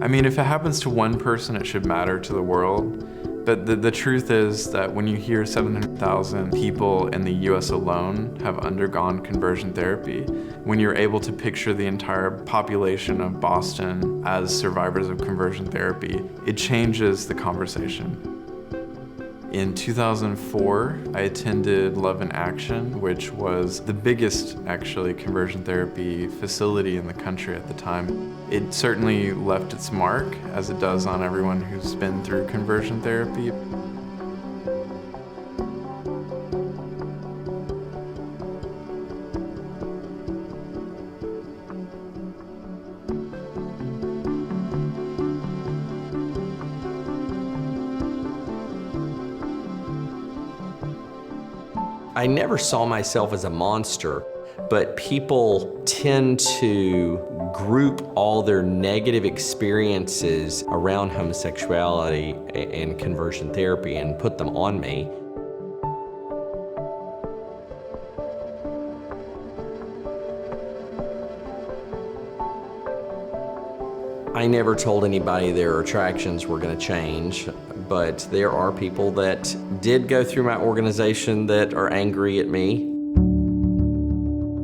I mean, if it happens to one person, it should matter to the world. But the truth is that when you hear 700,000 people in the US alone have undergone conversion therapy, when you're able to picture the entire population of Boston as survivors of conversion therapy, it changes the conversation. In 2004, I attended Love in Action, which was the biggest, actually, conversion therapy facility in the country at the time. It certainly left its mark, as it does on everyone who's been through conversion therapy. I never saw myself as a monster, but people tend to group all their negative experiences around homosexuality and conversion therapy and put them on me. I never told anybody their attractions were going to change, but there are people that did go through my organization that are angry at me.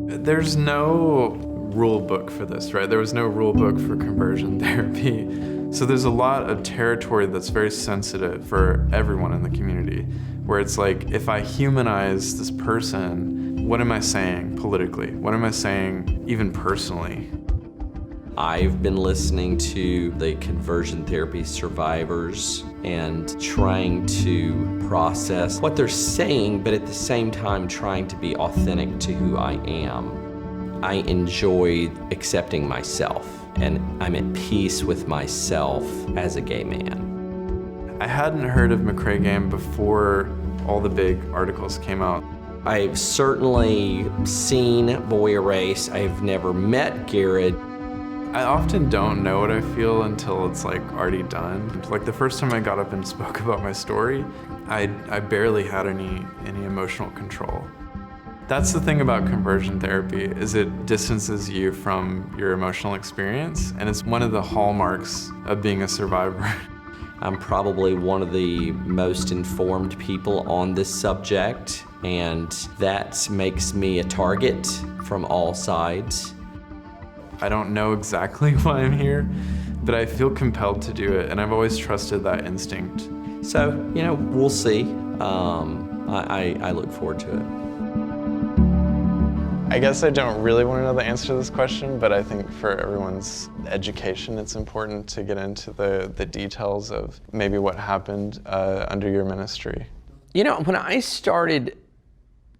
There's no rule book for this, right? There was no rule book for conversion therapy. So there's a lot of territory that's very sensitive for everyone in the community, where it's like, if I humanize this person, what am I saying politically? What am I saying even personally? I've been listening to the conversion therapy survivors and trying to process what they're saying, but at the same time trying to be authentic to who I am. I enjoy accepting myself, and I'm at peace with myself as a gay man. I hadn't heard of McKrae Game before all the big articles came out. I've certainly seen Boy Erase. I've never met Garrard. I often don't know what I feel until it's like already done. Like the first time I got up and spoke about my story, I barely had any emotional control. That's the thing about conversion therapy, is it distances you from your emotional experience, and it's one of the hallmarks of being a survivor. I'm probably one of the most informed people on this subject, and that makes me a target from all sides. I don't know exactly why I'm here, but I feel compelled to do it, and I've always trusted that instinct. So, you know, we'll see. I look forward to it. I guess I don't really want to know the answer to this question, but I think for everyone's education, it's important to get into the details of maybe what happened under your ministry. You know, when I started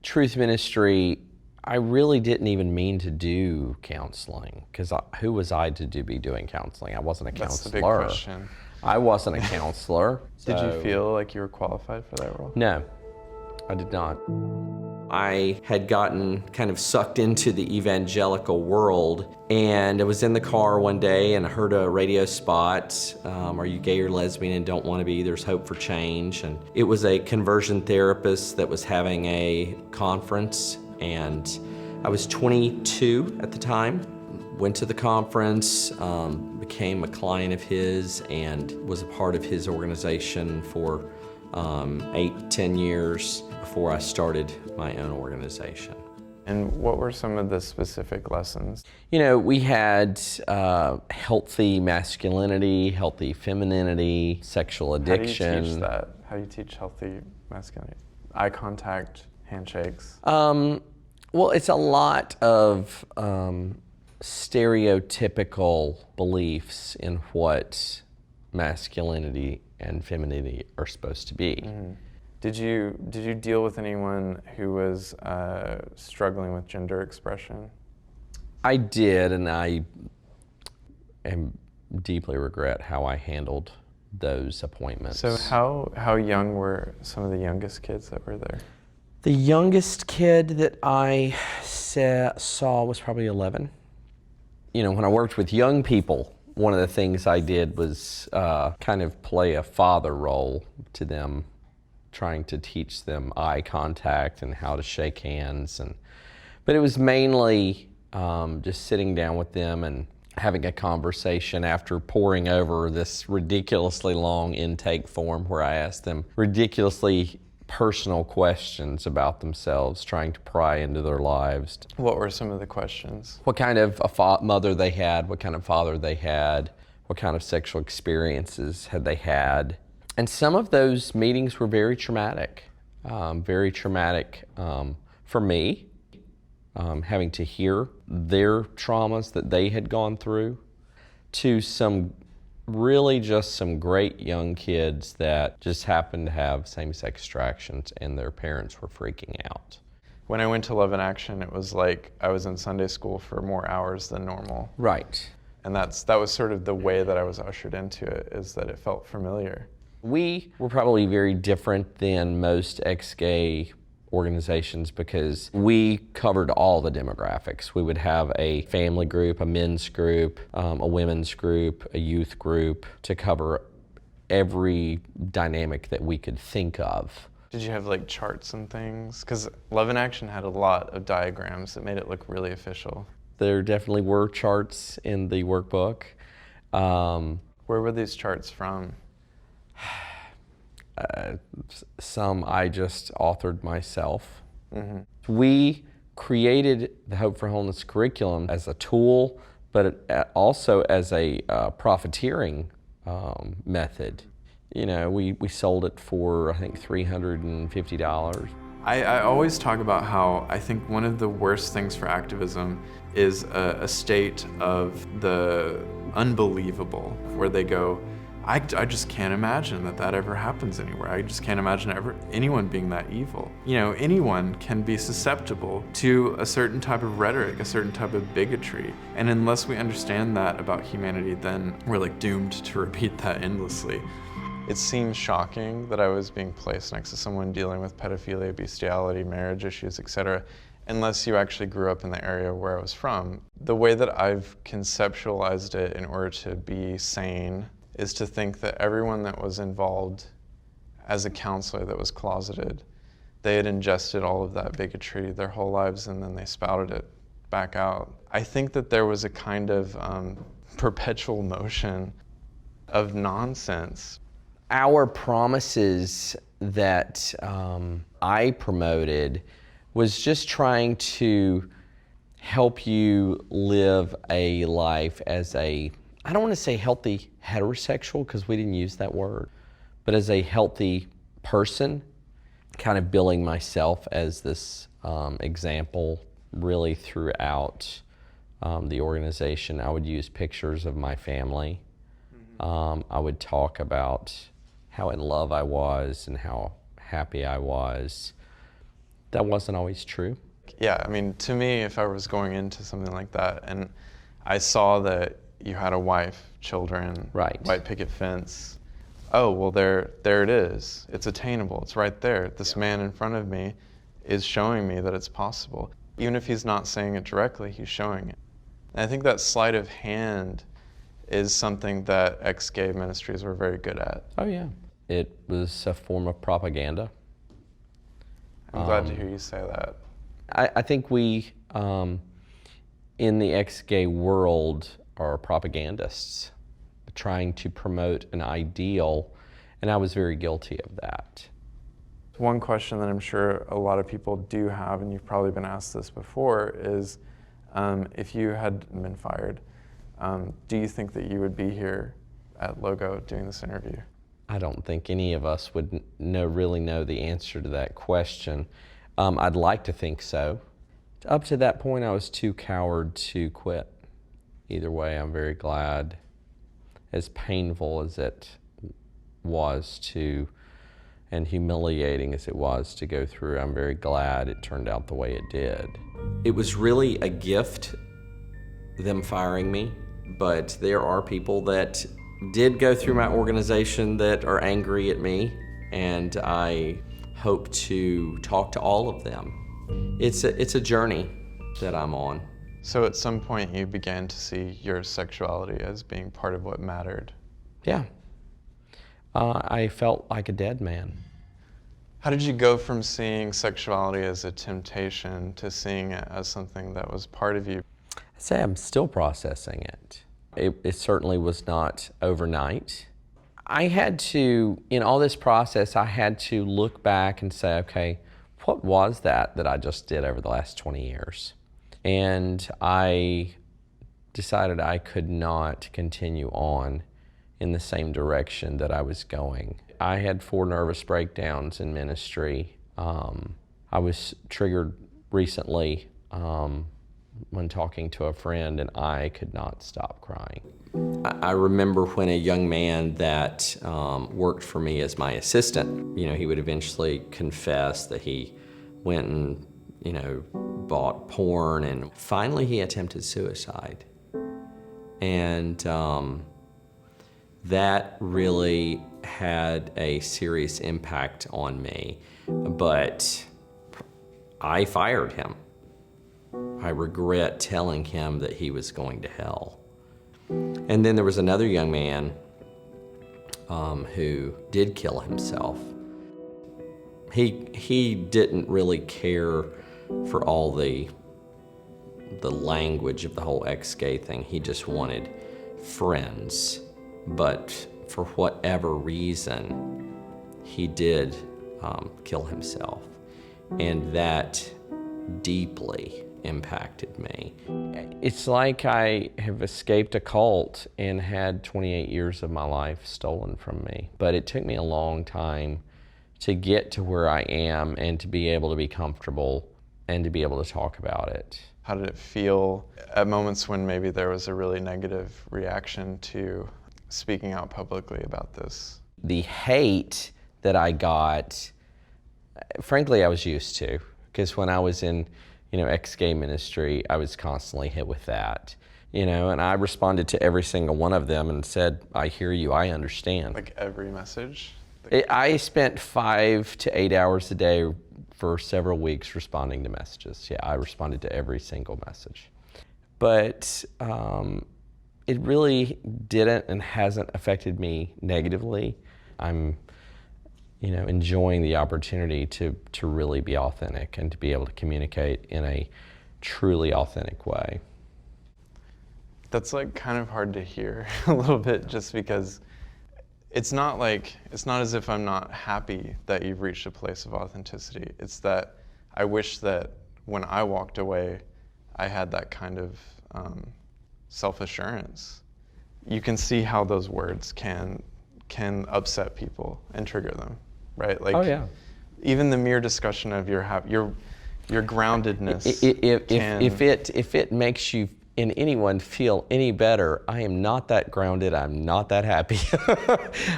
Truth Ministry, I really didn't even mean to do counseling, because who was I to be doing counseling? I wasn't a counselor. That's the big question. I wasn't a counselor. Did you feel like you were qualified for that role? No, I did not. I had gotten kind of sucked into the evangelical world, and I was in the car one day and I heard a radio spot, are you gay or lesbian and don't want to be? There's hope for change. And it was a conversion therapist that was having a conference, and I was 22 at the time. Went to the conference, became a client of his, and was a part of his organization for 8-10 years before I started my own organization. And what were some of the specific lessons? You know, we had healthy masculinity, healthy femininity, sexual addiction. How do you teach that? How do you teach healthy masculinity? Eye contact, handshakes? Well, it's a lot of stereotypical beliefs in what masculinity and femininity are supposed to be. Mm-hmm. Did you deal with anyone who was struggling with gender expression? I did, and I deeply regret how I handled those appointments. So how young were some of the youngest kids that were there? The youngest kid that I saw was probably 11. You know, when I worked with young people, one of the things I did was kind of play a father role to them, trying to teach them eye contact and how to shake hands. But it was mainly just sitting down with them and having a conversation after poring over this ridiculously long intake form where I asked them ridiculously personal questions about themselves, trying to pry into their lives. What were some of the questions? What kind of a mother they had, what kind of father they had, what kind of sexual experiences had they had. And some of those meetings were very traumatic for me, having to hear their traumas that they had gone through, to some great young kids that just happened to have same-sex attractions and their parents were freaking out. When I went to Love in Action, it was like I was in Sunday school for more hours than normal. Right. And that was sort of the way that I was ushered into it, is that it felt familiar. We were probably very different than most ex-gay organizations because we covered all the demographics. We would have a family group, a men's group, a women's group, a youth group to cover every dynamic that we could think of. Did you have like charts and things? Because Love in Action had a lot of diagrams that made it look really official. There definitely were charts in the workbook. Where were these charts from? Some I just authored myself. Mm-hmm. We created the Hope for Wholeness curriculum as a tool, but also as a profiteering method. You know, we sold it for, I think, $350. I always talk about how I think one of the worst things for activism is a state of the unbelievable, where they go, I just can't imagine that ever happens anywhere. I just can't imagine anyone being that evil. You know, anyone can be susceptible to a certain type of rhetoric, a certain type of bigotry. And unless we understand that about humanity, then we're like doomed to repeat that endlessly. It seems shocking that I was being placed next to someone dealing with pedophilia, bestiality, marriage issues, etc., unless you actually grew up in the area where I was from. The way that I've conceptualized it in order to be sane is to think that everyone that was involved as a counselor that was closeted, they had ingested all of that bigotry their whole lives and then they spouted it back out. I think that there was a kind of perpetual motion of nonsense. Our promises that I promoted was just trying to help you live a life as a, I don't want to say healthy heterosexual because we didn't use that word, but as a healthy person, kind of billing myself as this example really throughout the organization. I would use pictures of my family. I would talk about how in love I was and how happy I was. That wasn't always true. Yeah, I mean, to me, if I was going into something like that and I saw that you had a wife, children, right, white picket fence, oh, well, there it is. It's attainable. It's right there. This man in front of me is showing me that it's possible. Even if he's not saying it directly, he's showing it. And I think that sleight of hand is something that ex-gay ministries were very good at. Oh, yeah. It was a form of propaganda. I'm glad to hear you say that. I think we, in the ex-gay world, are propagandists trying to promote an ideal, and I was very guilty of that. One question that I'm sure a lot of people do have, and you've probably been asked this before, is if you had been fired, do you think that you would be here at Logo doing this interview? I don't think any of us would really know the answer to that question. I'd like to think so. Up to that point, I was too coward to quit. Either way, I'm very glad, as painful as it was to, and humiliating as it was to go through, I'm very glad it turned out the way it did. It was really a gift, them firing me, but there are people that did go through my organization that are angry at me, and I hope to talk to all of them. It's a journey that I'm on. So at some point you began to see your sexuality as being part of what mattered. Yeah. I felt like a dead man. How did you go from seeing sexuality as a temptation to seeing it as something that was part of you? I'd say I'm still processing it. It certainly was not overnight. I had to, in all this process, I had to look back and say, okay, what was that I just did over the last 20 years? And I decided I could not continue on in the same direction that I was going. I had 4 nervous breakdowns in ministry. I was triggered recently when talking to a friend, and I could not stop crying. I remember when a young man that worked for me as my assistant, he would eventually confess that he went and, bought porn, and finally he attempted suicide. And that really had a serious impact on me, but I fired him. I regret telling him that he was going to hell. And then there was another young man who did kill himself. He didn't really care for all the language of the whole ex-gay thing. He just wanted friends. But for whatever reason, he did kill himself. And that deeply impacted me. It's like I have escaped a cult and had 28 years of my life stolen from me. But it took me a long time to get to where I am and to be able to be comfortable and to be able to talk about it. How did it feel at moments when maybe there was a really negative reaction to speaking out publicly about this? The hate that I got, frankly, I was used to, because when I was in ex-gay ministry, I was constantly hit with that, and I responded to every single one of them and said, I hear you, I understand. Like every message? I spent 5 to 8 hours a day for several weeks responding to messages. Yeah, I responded to every single message. But it really didn't and hasn't affected me negatively. I'm enjoying the opportunity to really be authentic and to be able to communicate in a truly authentic way. That's kind of hard to hear a little bit, just because it's not as if I'm not happy that you've reached a place of authenticity. It's that I wish that when I walked away, I had that kind of self-assurance. You can see how those words can upset people and trigger them, right? Oh yeah. Even the mere discussion of your groundedness. If it makes you and anyone feel any better, I am not that grounded. I'm not that happy.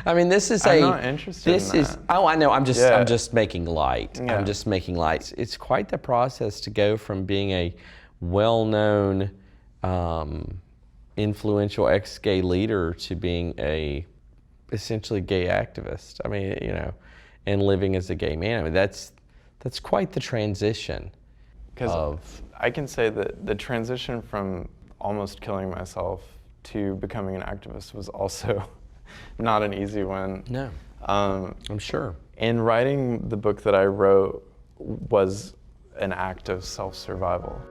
I mean, this is I'm not interested in that. Oh, I know. I'm just making light. Yeah. I'm just making light. It's quite the process to go from being a well-known, influential ex-gay leader to being a essentially gay activist. I mean, and living as a gay man. I mean, that's quite the transition. Because I can say that the transition from almost killing myself to becoming an activist was also not an easy one. No, I'm sure. And writing the book that I wrote was an act of self-survival.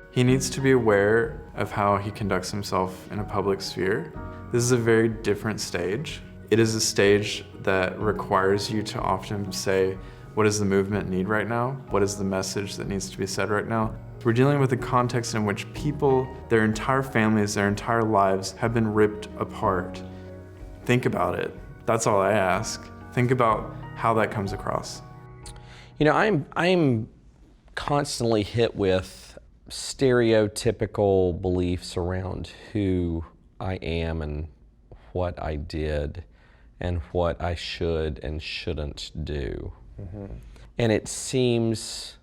He needs to be aware of how he conducts himself in a public sphere. This is a very different stage. It is a stage that requires you to often say, what does the movement need right now? What is the message that needs to be said right now? We're dealing with a context in which people, their entire families, their entire lives have been ripped apart. Think about it. That's all I ask. Think about how that comes across. I'm constantly hit with stereotypical beliefs around who I am and what I did and what I should and shouldn't do. Mm-hmm. And it seems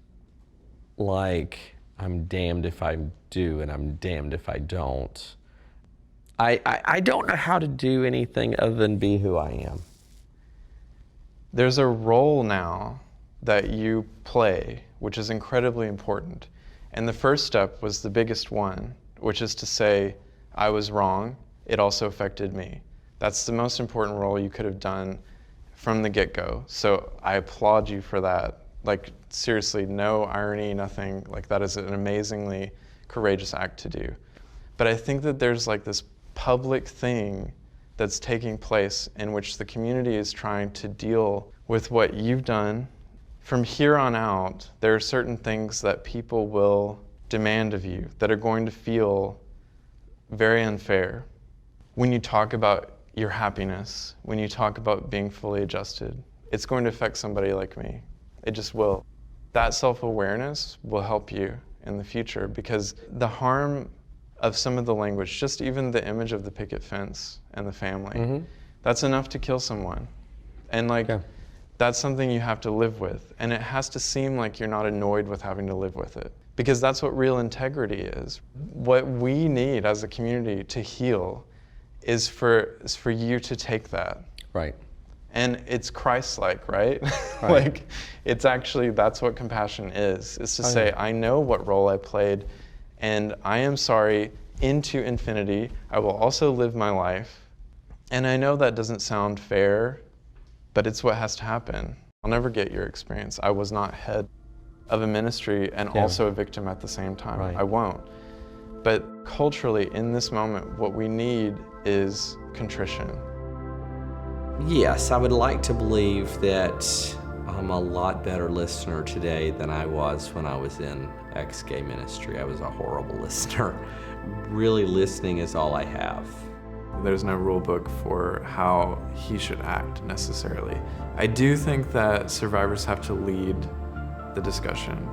like I'm damned if I do and I'm damned if I don't. I don't know how to do anything other than be who I am. There's a role now that you play, which is incredibly important. And the first step was the biggest one, which is to say, I was wrong, it also affected me. That's the most important role you could have done from the get-go. So I applaud you for that. Seriously, no irony, nothing. That is an amazingly courageous act to do. But I think that there's this public thing that's taking place in which the community is trying to deal with what you've done. From here on out, there are certain things that people will demand of you that are going to feel very unfair. When you talk about your happiness, when you talk about being fully adjusted, it's going to affect somebody like me. It just will. That self-awareness will help you in the future, because the harm of some of the language, just even the image of the picket fence and the family, that's enough to kill someone. And that's something you have to live with. And it has to seem like you're not annoyed with having to live with it, because that's what real integrity is. What we need as a community to heal is for you to take that. Right. And it's Christ-like, right? It's actually, that's what compassion is to say, I know what role I played, and I am sorry into infinity. I will also live my life. And I know that doesn't sound fair, but it's what has to happen. I'll never get your experience. I was not head of a ministry and also a victim at the same time. I won't. But culturally, in this moment, what we need is contrition. Yes, I would like to believe that I'm a lot better listener today than I was when I was in ex-gay ministry. I was a horrible listener. Really, listening is all I have. There's no rule book for how he should act necessarily. I do think that survivors have to lead the discussion.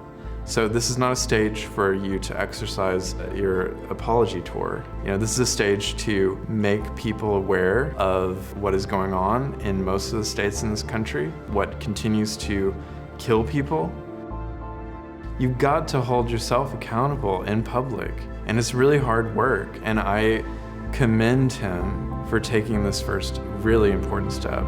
So this is not a stage for you to exercise your apology tour. This is a stage to make people aware of what is going on in most of the states in this country, what continues to kill people. You've got to hold yourself accountable in public, and it's really hard work, and I commend him for taking this first really important step.